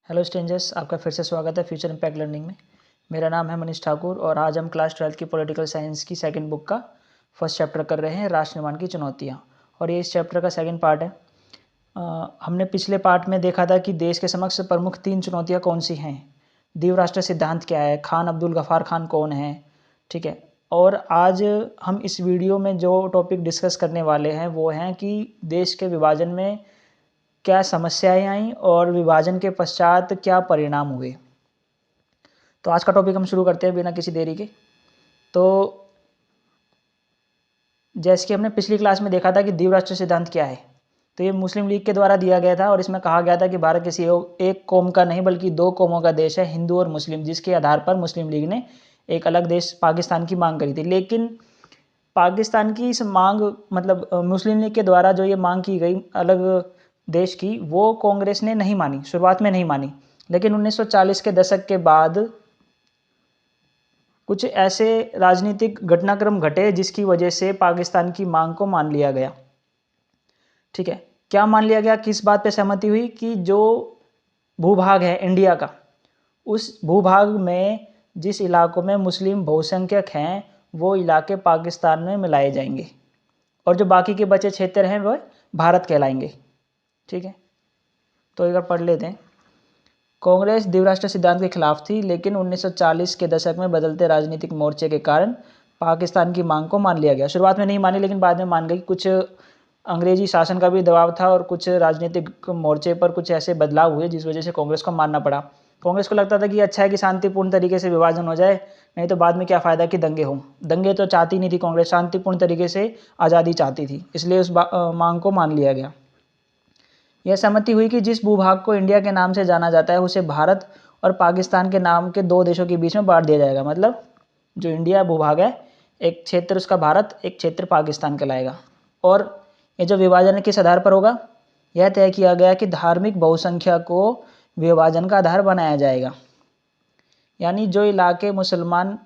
Hello strangers, आपका फिर से स्वागत है फ्यूचर इम्पैक्ट लर्निंग में। मेरा नाम है मनीष ठाकुर और आज हम क्लास 12 की पॉलिटिकल साइंस की सेकंड बुक का फर्स्ट चैप्टर कर रहे हैं, राष्ट्र निर्माण की चुनौतियाँ। और ये इस चैप्टर का सेकंड पार्ट है। हमने पिछले पार्ट में देखा था कि देश के समक्ष प्रमुख 3 चुनौतियाँ कौन सी हैं, द्वीप राष्ट्र सिद्धांत क्या है, खान अब्दुल गफ़ार खान कौन है, ठीक है। और आज हम इस वीडियो में जो टॉपिक डिस्कस करने वाले हैं वो हैं कि देश के विभाजन में क्या समस्याएं आईं और विभाजन के पश्चात क्या परिणाम हुए। तो आज का टॉपिक हम शुरू करते हैं बिना किसी देरी के। तो जैसे कि हमने पिछली क्लास में देखा था कि द्वीप राष्ट्र सिद्धांत क्या है, तो ये मुस्लिम लीग के द्वारा दिया गया था और इसमें कहा गया था कि भारत किसी एक कौम का नहीं बल्कि 2 कौमों का देश है, हिंदू और मुस्लिम, जिसके आधार पर मुस्लिम लीग ने एक अलग देश पाकिस्तान की मांग करी थी। लेकिन पाकिस्तान की इस मांग मतलब मुस्लिम लीग के द्वारा जो ये मांग की गई अलग देश की, वो कांग्रेस ने नहीं मानी, शुरुआत में नहीं मानी। लेकिन 1940 के दशक के बाद कुछ ऐसे राजनीतिक घटनाक्रम घटे जिसकी वजह से पाकिस्तान की मांग को मान लिया गया, ठीक है। क्या मान लिया गया, किस बात पे सहमति हुई कि जो भूभाग है इंडिया का, उस भूभाग में जिस इलाकों में मुस्लिम बहुसंख्यक हैं वो इलाके पाकिस्तान में मिलाए जाएंगे और जो बाकी के बचे क्षेत्र हैं वह भारत कहलाएंगे, ठीक है। तो एक बार पढ़ लेते हैं। कांग्रेस द्विराष्ट्र सिद्धांत के खिलाफ थी, लेकिन 1940 के दशक में बदलते राजनीतिक मोर्चे के कारण पाकिस्तान की मांग को मान लिया गया। शुरुआत में नहीं मानी लेकिन बाद में मान गई। कुछ अंग्रेजी शासन का भी दबाव था और कुछ राजनीतिक मोर्चे पर कुछ ऐसे बदलाव हुए जिस वजह से कांग्रेस को मानना पड़ा। कांग्रेस को लगता था कि अच्छा है कि शांतिपूर्ण तरीके से विभाजन हो जाए, नहीं तो बाद में क्या फ़ायदा कि दंगे हों। दंगे तो चाहती नहीं थी कांग्रेस, शांतिपूर्ण तरीके से आज़ादी चाहती थी, इसलिए उस मांग को मान लिया गया। यह सहमति हुई कि जिस भूभाग को इंडिया के नाम से जाना जाता है उसे भारत और पाकिस्तान के नाम के 2 देशों के बीच में बांट दिया जाएगा। मतलब जो इंडिया भूभाग है, एक क्षेत्र उसका भारत, एक क्षेत्र पाकिस्तान कहलाएगा। और ये जो विभाजन किस आधार पर होगा, यह तय किया गया कि धार्मिक बहुसंख्या को विभाजन का आधार बनाया जाएगा। यानी जो इलाके मुसलमान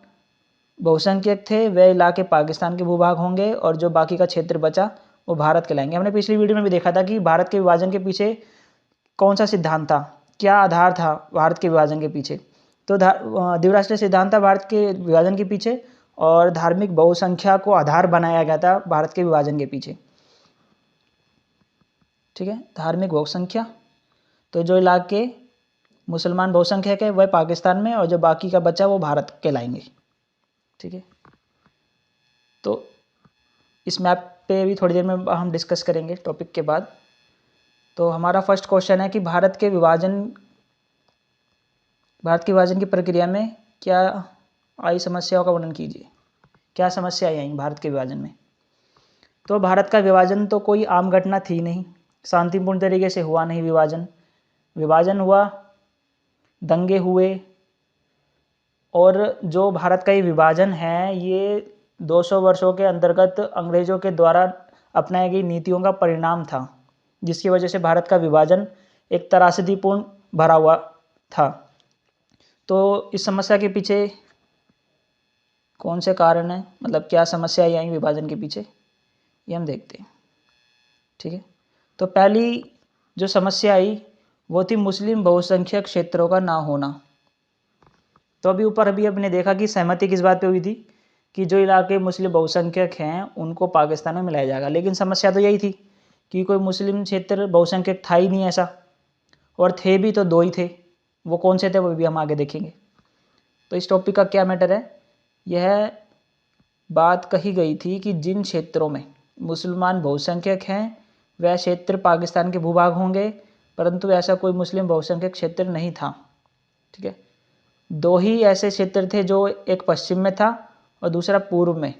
बहुसंख्यक थे वह इलाके पाकिस्तान के भूभाग होंगे और जो बाकी का क्षेत्र बचा वो भारत कहलाएंगे। हमने पिछली वीडियो में भी देखा था कि भारत के विभाजन के पीछे कौन सा सिद्धांत था, क्या आधार था भारत के विभाजन के पीछे। तो द्विराष्ट्रीय सिद्धांत था भारत के विभाजन के पीछे और धार्मिक बहुसंख्या को आधार बनाया गया था भारत के विभाजन के पीछे, ठीक है। धार्मिक बहुसंख्या, तो जो इलाके मुसलमान बहुसंख्यक है वह पाकिस्तान में और जो बाकी का बचा वो भारत कहलाएंगे, ठीक है। तो इस मैप पे भी थोड़ी देर में हम डिस्कस करेंगे टॉपिक के बाद। तो हमारा फर्स्ट क्वेश्चन है कि भारत के विभाजन की प्रक्रिया में क्या आई समस्याओं का वर्णन कीजिए। क्या समस्याएं आई भारत के विभाजन में। तो भारत का विभाजन तो कोई आम घटना थी नहीं, शांतिपूर्ण तरीके से हुआ नहीं। विभाजन हुआ, दंगे हुए, और जो भारत का ये विभाजन है ये 200 वर्षों के अंतर्गत अंग्रेज़ों के द्वारा अपनाई गई नीतियों का परिणाम था, जिसकी वजह से भारत का विभाजन एक त्रासदीपूर्ण भरा हुआ था। तो इस समस्या के पीछे कौन से कारण हैं, मतलब क्या समस्याएं आई विभाजन के पीछे, ये हम देखते हैं, ठीक है। तो पहली जो समस्या आई वो थी मुस्लिम बहुसंख्यक क्षेत्रों का ना होना। तो अभी आपने देखा कि सहमति किस बात पे हुई थी कि जो इलाके मुस्लिम बहुसंख्यक हैं उनको पाकिस्तान में मिलाया जाएगा। लेकिन समस्या तो यही थी कि कोई मुस्लिम क्षेत्र बहुसंख्यक था ही नहीं ऐसा, और थे भी तो 2 ही थे। वो कौन से थे वो भी हम आगे देखेंगे। तो इस टॉपिक का क्या मैटर है, यह बात कही गई थी कि जिन क्षेत्रों में मुसलमान बहुसंख्यक हैं वह क्षेत्र पाकिस्तान के भूभाग होंगे, परंतु ऐसा कोई मुस्लिम बहुसंख्यक क्षेत्र नहीं था, ठीक है। 2 ही ऐसे क्षेत्र थे, जो एक पश्चिम में था और दूसरा पूर्व में,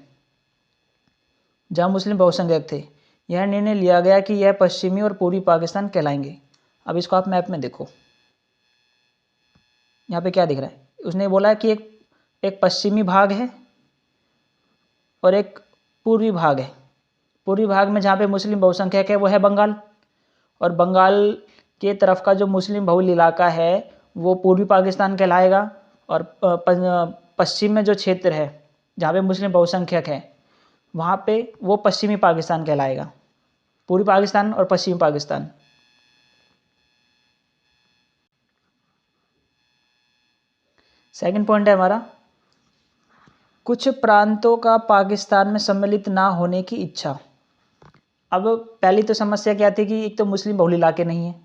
जहाँ मुस्लिम बहुसंख्यक थे। यह निर्णय लिया गया कि यह पश्चिमी और पूर्वी पाकिस्तान कहलाएंगे। अब इसको आप मैप में देखो, यहाँ पे क्या दिख रहा है। उसने बोला कि एक पश्चिमी भाग है और एक पूर्वी भाग है। पूर्वी भाग में जहाँ पे मुस्लिम बहुसंख्यक है वो है बंगाल, और बंगाल के तरफ का जो मुस्लिम बहुल इलाका है वो पूर्वी पाकिस्तान कहलाएगा। और पश्चिम में जो क्षेत्र है जहाँ पे मुस्लिम बहुसंख्यक है वहाँ पे वो पश्चिमी पाकिस्तान कहलाएगा। पूर्वी पाकिस्तान और पश्चिमी पाकिस्तान, सेकंड पॉइंट है हमारा, कुछ प्रांतों का पाकिस्तान में सम्मिलित ना होने की इच्छा। अब पहली तो समस्या क्या थी कि एक तो मुस्लिम बहुल इलाके नहीं है,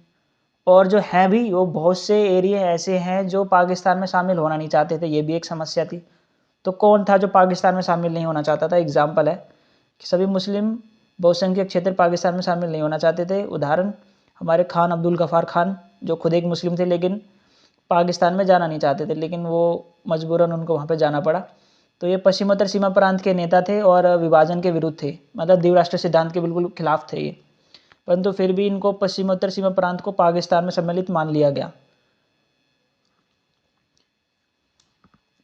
और जो हैं भी वो बहुत से एरिया ऐसे हैं जो पाकिस्तान में शामिल होना नहीं चाहते थे, ये भी एक समस्या थी। तो कौन था जो पाकिस्तान में शामिल नहीं होना चाहता था? एग्जाम्पल है कि सभी मुस्लिम बहुसंख्यक क्षेत्र पाकिस्तान में शामिल नहीं होना चाहते थे। उदाहरण, हमारे खान अब्दुल गफ़ार खान जो खुद एक मुस्लिम थे लेकिन पाकिस्तान में जाना नहीं चाहते थे, लेकिन वो मजबूरन उनको वहाँ पे जाना पड़ा। तो ये पश्चिमोत्तर सीमा प्रांत के नेता थे और विभाजन के विरुद्ध थे, मतलब द्विराष्ट्र सिद्धांत के बिल्कुल खिलाफ थे ये, परंतु फिर भी इनको पश्चिमोत्तर सीमा प्रांत को पाकिस्तान में सम्मिलित मान लिया गया।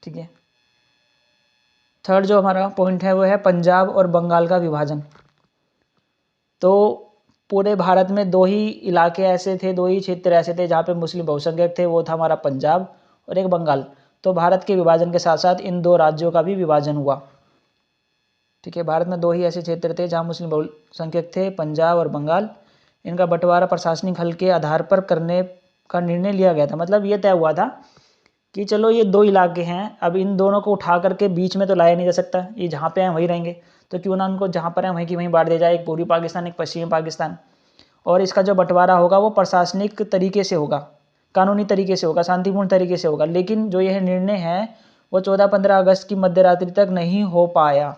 ठीक है। थर्ड जो हमारा पॉइंट है वो है पंजाब और बंगाल का विभाजन। तो पूरे भारत में दो ही इलाके ऐसे थे, दो ही क्षेत्र ऐसे थे जहाँ पे मुस्लिम बहुसंख्यक थे, वो था हमारा पंजाब और एक बंगाल। तो भारत के विभाजन के साथ साथ इन दो राज्यों का भी विभाजन हुआ। ठीक है, भारत में दो ही ऐसे क्षेत्र थे जहाँ मुस्लिम बहुसंख्यक थे, पंजाब और बंगाल। इनका बंटवारा प्रशासनिक हल के आधार पर करने का निर्णय लिया गया था। मतलब ये तय हुआ था कि चलो ये दो इलाके हैं, अब इन दोनों को उठा करके बीच में तो लाया नहीं जा सकता, ये जहाँ पे हैं वहीं रहेंगे, तो क्यों ना उनको जहाँ पर हैं वहीं की वहीं बांट दिया जाए, एक पूर्वी पाकिस्तान एक पश्चिमी पाकिस्तान। और इसका जो बंटवारा होगा वो प्रशासनिक तरीके से होगा, कानूनी तरीके से होगा, शांतिपूर्ण तरीके से होगा। लेकिन जो यह निर्णय है वो 14-15 अगस्त की मध्यरात्रि तक नहीं हो पाया,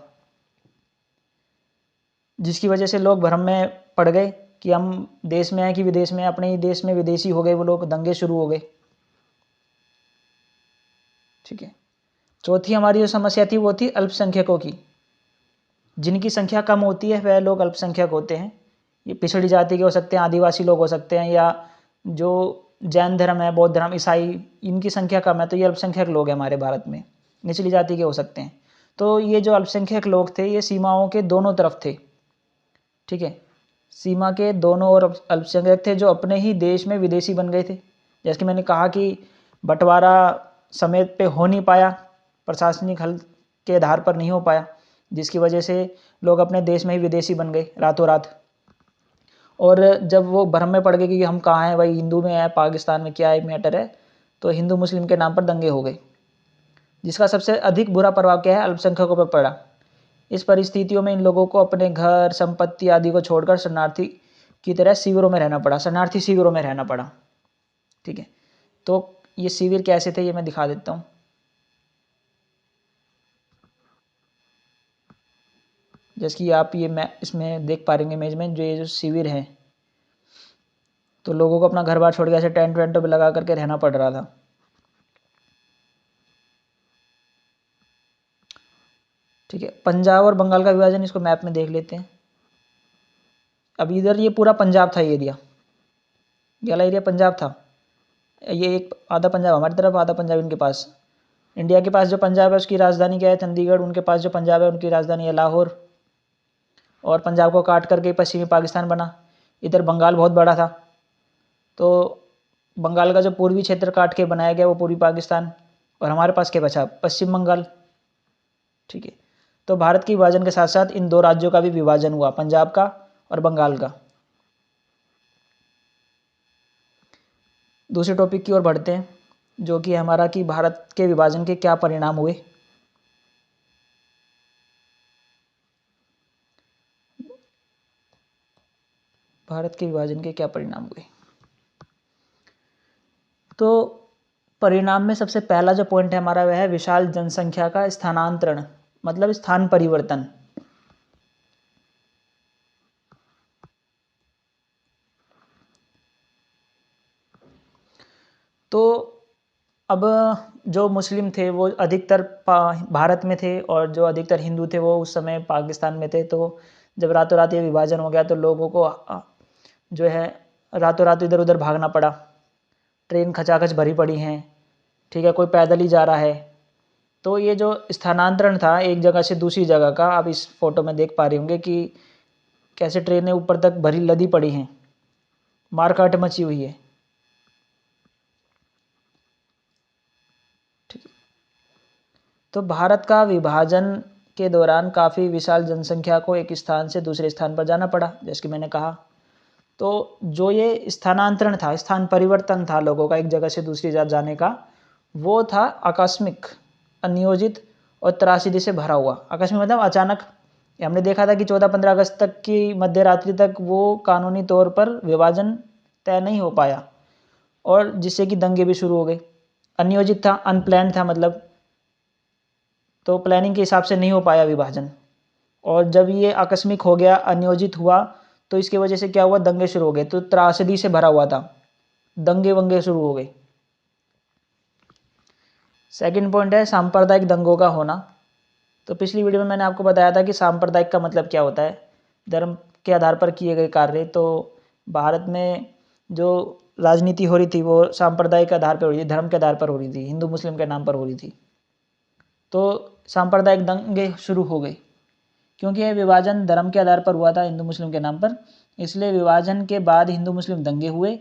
जिसकी वजह से लोग भ्रम में पड़ गए कि हम देश में हैं कि विदेश में, अपने ही देश में विदेशी हो गए वो लोग, दंगे शुरू हो गए। ठीक है। चौथी हमारी जो समस्या थी वो थी अल्पसंख्यकों की। जिनकी संख्या कम होती है वह लोग अल्पसंख्यक होते हैं। ये पिछड़ी जाति के हो सकते हैं, आदिवासी लोग हो सकते हैं, या जो जैन धर्म है, बौद्ध धर्म, ईसाई, इनकी संख्या कम है, तो ये अल्पसंख्यक लोग हैं हमारे भारत में, निचली जाति के हो सकते हैं। तो ये जो अल्पसंख्यक लोग थे ये सीमाओं के दोनों तरफ थे। ठीक है, सीमा के दोनों ओर अल्पसंख्यक थे जो अपने ही देश में विदेशी बन गए थे। जैसे कि मैंने कहा कि बंटवारा समय पे हो नहीं पाया, प्रशासनिक हल के आधार पर नहीं हो पाया, जिसकी वजह से लोग अपने देश में ही विदेशी बन गए रातों रात। और जब वो भ्रम में पड़ गए कि हम कहाँ हैं, भाई हिंदू में है, पाकिस्तान में क्या है मैटर है, तो हिंदू मुस्लिम के नाम पर दंगे हो गए, जिसका सबसे अधिक बुरा प्रभाव क्या है, अल्पसंख्यकों पर पड़ा। इस परिस्थितियों में इन लोगों को अपने घर संपत्ति आदि को छोड़कर शरणार्थी की तरह शिविरों में रहना पड़ा, शरणार्थी शिविरों में रहना पड़ा। ठीक है, तो ये शिविर कैसे थे ये मैं दिखा देता हूँ। जैसे कि आप ये मैं इसमें देख पा रहे इमेज में, जो ये जो शिविर है, तो लोगों को अपना घर बार छोड़ के ऐसे टेंट वेंट पे लगा करके रहना पड़ रहा था। ठीक है, पंजाब और बंगाल का विभाजन, इसको मैप में देख लेते हैं। अब इधर ये पूरा पंजाब था, ये एरिया, ये वाला एरिया पंजाब था। ये एक आधा पंजाब हमारी तरफ, आधा पंजाब इनके पास। इंडिया के पास जो पंजाब है उसकी राजधानी क्या है, चंडीगढ़। उनके पास जो पंजाब है उनकी राजधानी है लाहौर। और पंजाब को काट करके पश्चिमी पाकिस्तान बना। इधर बंगाल बहुत बड़ा था, तो बंगाल का जो पूर्वी क्षेत्र काट के बनाया गया वो पूर्वी पाकिस्तान, और हमारे पास क्या बचा, पश्चिम बंगाल। ठीक है, तो भारत के विभाजन के साथ साथ इन दो राज्यों का भी विभाजन हुआ, पंजाब का और बंगाल का। दूसरे टॉपिक की ओर बढ़ते हैं, जो कि हमारा कि भारत के विभाजन के क्या परिणाम हुए। भारत के विभाजन के क्या परिणाम हुए, तो परिणाम में सबसे पहला जो पॉइंट है हमारा वह है विशाल जनसंख्या का स्थानांतरण, मतलब स्थान परिवर्तन। तो अब जो मुस्लिम थे वो अधिकतर भारत में थे, और जो अधिकतर हिंदू थे वो उस समय पाकिस्तान में थे। तो जब रातों रात ये विभाजन हो गया तो लोगों को जो है रातों रात इधर उधर भागना पड़ा। ट्रेन खचाखच भरी पड़ी हैं, ठीक है, कोई पैदल ही जा रहा है। तो ये जो स्थानांतरण था एक जगह से दूसरी जगह का, आप इस फोटो में देख पा रहे होंगे कि कैसे ट्रेनें ऊपर तक भरी लदी पड़ी हैं, मारकाट मची हुई है। ठीक है, तो भारत का विभाजन के दौरान काफ़ी विशाल जनसंख्या को एक स्थान से दूसरे स्थान पर जाना पड़ा, जैसे कि मैंने कहा। तो जो ये स्थानांतरण था, स्थान परिवर्तन था लोगों का एक जगह से दूसरी जगह जाने का, वो था आकस्मिक, अनियोजित और त्रासदी से भरा हुआ। आकस्मिक मतलब अचानक। हमने देखा था कि 14-15 अगस्त तक की मध्य रात्रि तक वो कानूनी तौर पर विभाजन तय नहीं हो पाया और जिससे कि दंगे भी शुरू हो गए। अनियोजित था, अनप्लान्ड था, मतलब तो प्लानिंग के हिसाब से नहीं हो पाया विभाजन। और जब ये आकस्मिक हो गया, अनियोजित हुआ, तो इसकी वजह से क्या हुआ, दंगे शुरू हो गए। तो त्रासदी से भरा हुआ था, दंगे वंगे शुरू हो गए। सेकंड पॉइंट है सांप्रदायिक दंगों का होना। तो पिछली वीडियो में मैंने आपको बताया था कि सांप्रदायिक का मतलब क्या होता है, धर्म के आधार पर किए गए कार्य। तो भारत में जो राजनीति हो रही थी वो सांप्रदायिक के आधार पर हो रही थी, धर्म के आधार पर हो रही थी, हिंदू मुस्लिम के नाम पर हो रही थी। तो सांप्रदायिक दंगे शुरू हो गए क्योंकि यह विभाजन धर्म के आधार पर हुआ था, हिंदू मुस्लिम के नाम पर। इसलिए विभाजन के बाद हिंदू मुस्लिम दंगे हुए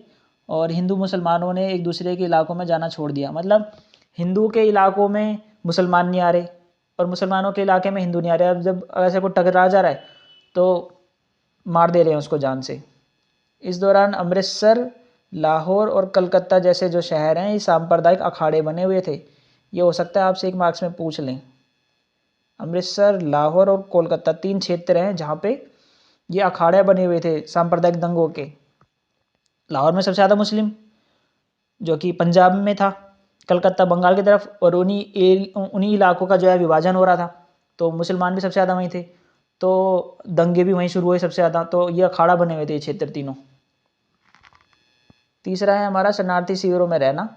और हिंदू मुसलमानों ने एक दूसरे के इलाकों में जाना छोड़ दिया। मतलब हिंदू के इलाकों में मुसलमान नहीं आ रहे और मुसलमानों के इलाके में हिंदू नहीं आ रहे। अब जब ऐसे कोई टकरा जा रहा है तो मार दे रहे हैं उसको जान से। इस दौरान अमृतसर, लाहौर और कलकत्ता जैसे जो शहर हैं, ये सांप्रदायिक अखाड़े बने हुए थे। ये हो सकता है आपसे एक मार्क्स में पूछ लें। अमृतसर, लाहौर और कोलकाता 3 क्षेत्र हैं जहाँ पे ये अखाड़े बने हुए थे सांप्रदायिक दंगों के। लाहौर में सबसे ज़्यादा मुस्लिम, जो कि पंजाब में था, कलकत्ता बंगाल की तरफ, और उन्हीं इलाकों का जो है विभाजन हो रहा था, तो मुसलमान भी सबसे ज़्यादा वहीं थे, तो दंगे भी वहीं शुरू हुए सबसे ज़्यादा। तो ये अखाड़ा बने हुए थे ये क्षेत्र तीनों। तीसरा है हमारा शरणार्थी शिविरों में रहना।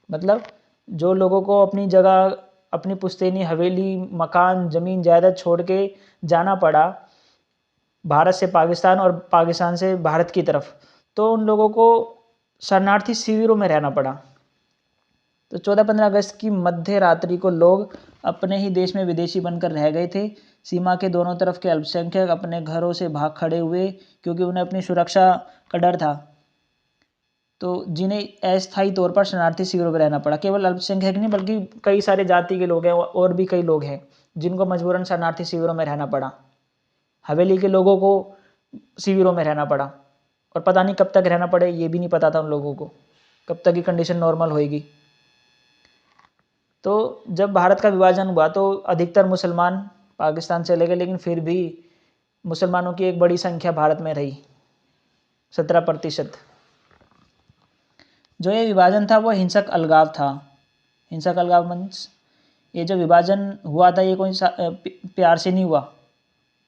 मतलब जो लोगों को अपनी जगह, अपनी पुश्तैनी हवेली, मकान, ज़मीन जायदाद छोड़ के जाना पड़ा भारत से पाकिस्तान और पाकिस्तान से भारत की तरफ, तो उन लोगों को शरणार्थी शिविरों में रहना पड़ा। तो 14-15 अगस्त की मध्य रात्रि को लोग अपने ही देश में विदेशी बनकर रह गए थे। सीमा के दोनों तरफ के अल्पसंख्यक अपने घरों से भाग खड़े हुए क्योंकि उन्हें अपनी सुरक्षा का डर था। तो जिन्हें अस्थायी तौर पर शरणार्थी शिविरों में रहना पड़ा, केवल अल्पसंख्यक नहीं बल्कि कई सारे जाति के लोग हैं और भी कई लोग हैं जिनको मजबूरन शरणार्थी शिविरों में रहना पड़ा। हवेली के लोगों को शिविरों में रहना पड़ा और पता नहीं कब तक रहना पड़े, ये भी नहीं पता था उन लोगों को कब तक ये कंडीशन नॉर्मल होएगी। तो जब भारत का विभाजन हुआ तो अधिकतर मुसलमान पाकिस्तान चले गए, लेकिन फिर भी मुसलमानों की एक बड़ी संख्या भारत में रही, 17%। जो ये विभाजन था वो हिंसक अलगाव था। हिंसक अलगाव मीन्स ये जो विभाजन हुआ था ये कोई प्यार से नहीं हुआ,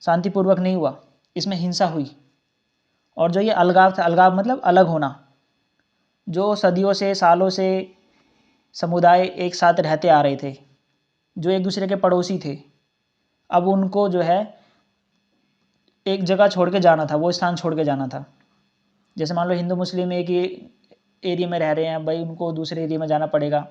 शांतिपूर्वक नहीं हुआ, इसमें हिंसा हुई। और जो ये अलगाव था, अलगाव मतलब अलग होना, जो सदियों से, सालों से समुदाय एक साथ रहते आ रहे थे, जो एक दूसरे के पड़ोसी थे, अब उनको जो है एक जगह छोड़ के जाना था, वो स्थान छोड़ के जाना था। जैसे मान लो हिंदू मुस्लिम एक ही एरिया में रह रहे हैं, भाई उनको दूसरे एरिया में जाना पड़ेगा।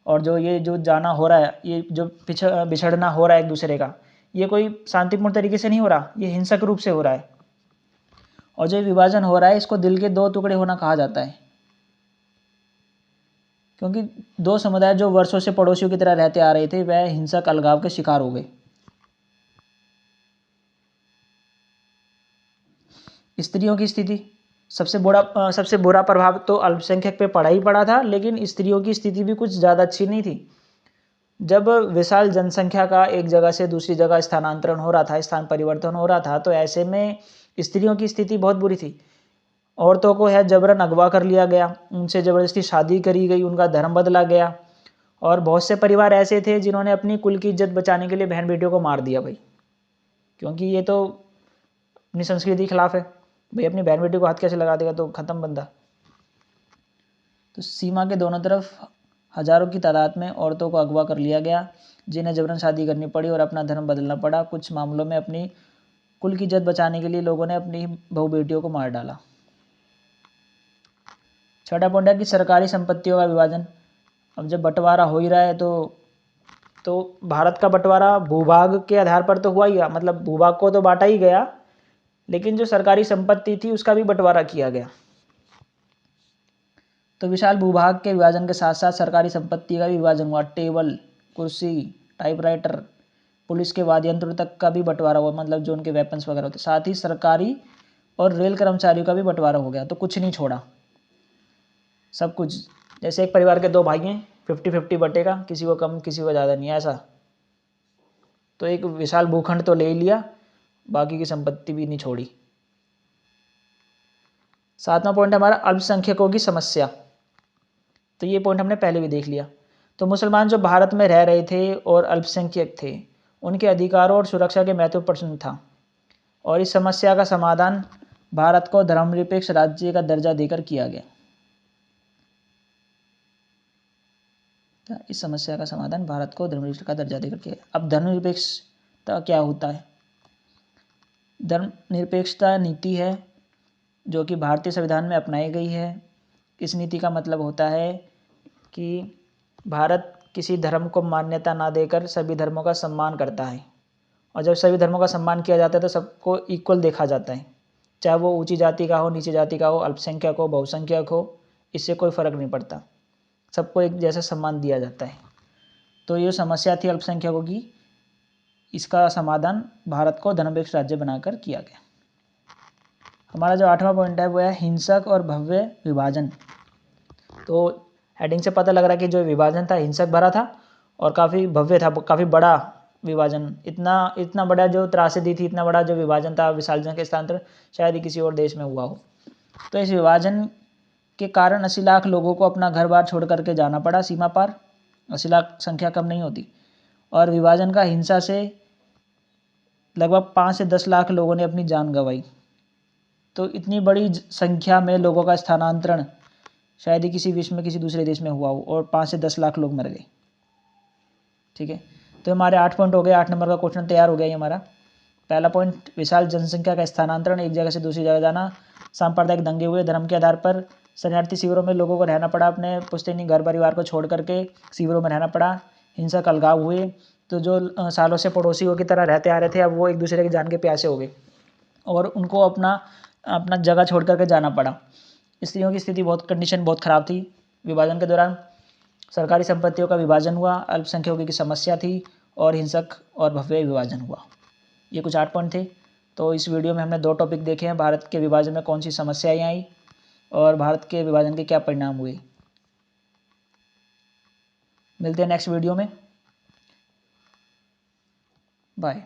और जो जाना हो रहा है, ये जो बिछड़ना हो रहा है एक दूसरे का, ये कोई शांतिपूर्ण तरीके से नहीं हो रहा, ये हिंसक रूप से हो रहा है। और जो विभाजन हो रहा है इसको दिल के 2 टुकड़े होना कहा जाता है, क्योंकि 2 समुदाय जो वर्षों से पड़ोसियों की तरह रहते आ रहे थे वह हिंसक अलगाव के शिकार हो गए। स्त्रियों की स्थिति, सबसे बुरा प्रभाव तो अल्पसंख्यक पे पड़ा ही पड़ा था, लेकिन स्त्रियों की स्थिति भी कुछ ज़्यादा अच्छी नहीं थी। जब विशाल जनसंख्या का एक जगह से दूसरी जगह स्थानांतरण हो रहा था, स्थान परिवर्तन हो रहा था, तो ऐसे में स्त्रियों की स्थिति बहुत बुरी थी। औरतों को है जबरन अगवा कर लिया गया, उनसे ज़बरदस्ती शादी करी गई, उनका धर्म बदला गया। और बहुत से परिवार ऐसे थे जिन्होंने अपनी कुल की इज्जत बचाने के लिए बहन बेटियों को मार दिया भाई, क्योंकि ये तो अपनी संस्कृति के खिलाफ है भाई, अपनी बहन बेटी को हाथ कैसे लगा देगा, तो ख़त्म बंदा। तो सीमा के दोनों तरफ हज़ारों की तादाद में औरतों को अगवा कर लिया गया, जिन्हें जबरन शादी करनी पड़ी और अपना धर्म बदलना पड़ा। कुछ मामलों में अपनी कुल की इज्जत बचाने के लिए लोगों ने अपनी बहू बेटियों को मार डाला। छठा पॉइंट है कि सरकारी संपत्तियों का विभाजन। अब जब बंटवारा हो ही रहा है तो भारत का बंटवारा भूभाग के आधार पर तो हुआ ही, मतलब भूभाग को तो बांटा ही गया, लेकिन जो सरकारी संपत्ति थी उसका भी बंटवारा किया गया। तो विशाल भूभाग के विभाजन के साथ साथ सरकारी संपत्ति का भी विभाजन हुआ। टेबल, कुर्सी, टाइपराइटर, पुलिस के वाद्य यंत्र तक का भी बंटवारा हुआ, मतलब जो उनके वेपन्स वगैरह होते। साथ ही सरकारी और रेल कर्मचारियों का भी बंटवारा हो गया, तो कुछ नहीं छोड़ा, सब कुछ। जैसे एक परिवार के 2 भाई हैं, 50-50 बटेगा, किसी को कम किसी को ज़्यादा नहीं, ऐसा। तो एक विशाल भूखंड तो ले ही लिया, बाकी की संपत्ति भी नहीं छोड़ी। 7वां पॉइंट है हमारा अल्पसंख्यकों की समस्या। तो ये पॉइंट हमने पहले भी देख लिया। तो मुसलमान जो भारत में रह रहे थे और अल्पसंख्यक थे, उनके अधिकारों और सुरक्षा के महत्व प्रश्न था, और इस समस्या का समाधान भारत को धर्मनिरपेक्ष राज्य का दर्जा देकर किया गया। इस समस्या का समाधान भारत को धर्मनिरपेक्ष का दर्जा देकर किया। अब धर्मनिरपेक्षता क्या होता है? धर्मनिरपेक्षता नीति है जो कि भारतीय संविधान में अपनाई गई है। इस नीति का मतलब होता है कि भारत किसी धर्म को मान्यता ना देकर सभी धर्मों का सम्मान करता है, और जब सभी धर्मों का सम्मान किया जाता है तो सबको इक्वल देखा जाता है, चाहे वो ऊंची जाति का हो, नीची जाति का हो, अल्पसंख्यक हो, बहुसंख्यक हो, इससे कोई फ़र्क नहीं पड़ता, सबको एक जैसा सम्मान दिया जाता है। तो ये समस्या थी अल्पसंख्यकों की, इसका समाधान भारत को धर्मनिरपेक्ष राज्य बनाकर किया गया। हमारा जो 8वां पॉइंट है वो है हिंसक और भव्य विभाजन। तो हेडिंग से पता लग रहा है कि जो विभाजन था हिंसक भरा था और काफ़ी भव्य था, काफ़ी बड़ा विभाजन, इतना बड़ा जो त्रासदी थी, इतना बड़ा जो विभाजन था, विशाल जनसंख्या स्थानांतरण शायद ही किसी और देश में हुआ हो। तो इस विभाजन के कारण 80 लाख लोगों को अपना घर बार छोड़ करके जाना पड़ा सीमा पार। 80 लाख संख्या कम नहीं होती। और विभाजन का हिंसा से लगभग 5 से 10 लाख लोगों ने अपनी जान गंवाई। तो इतनी बड़ी संख्या में लोगों का स्थानांतरण शायद ही किसी विश्व में किसी दूसरे देश में हुआ हो, और 5 से 10 लाख लोग मर गए। ठीक है, तो हमारे 8 पॉइंट हो गए। 8 नंबर का क्वेश्चन तैयार हो गया ये हमारा। पहला पॉइंट, विशाल जनसंख्या का स्थानांतरण, एक जगह से दूसरी जगह जाना। सांप्रदायिक दंगे हुए, धर्म के आधार पर शरणार्थी शिविरों में लोगों को रहना पड़ा, अपने पुश्तैनी घर परिवार को छोड़ करके शिविरों में रहना पड़ा। हिंसक अलगाव हुए, तो जो सालों से पड़ोसियों की तरह रहते आ रहे थे, अब वो एक दूसरे की जान के प्यासे हो गए और उनको अपना जगह छोड़ करके जाना पड़ा। स्त्रियों की स्थिति कंडीशन बहुत ख़राब थी। विभाजन के दौरान सरकारी संपत्तियों का विभाजन हुआ, अल्पसंख्यकों की समस्या थी, और हिंसक और भव्य विभाजन हुआ। ये कुछ 8 पॉइंट थे। तो इस वीडियो में हमने 2 टॉपिक देखे हैं, भारत के विभाजन में कौन सी समस्याएं आई और भारत के विभाजन के क्या परिणाम हुए। मिलते हैं नेक्स्ट वीडियो में। बाय।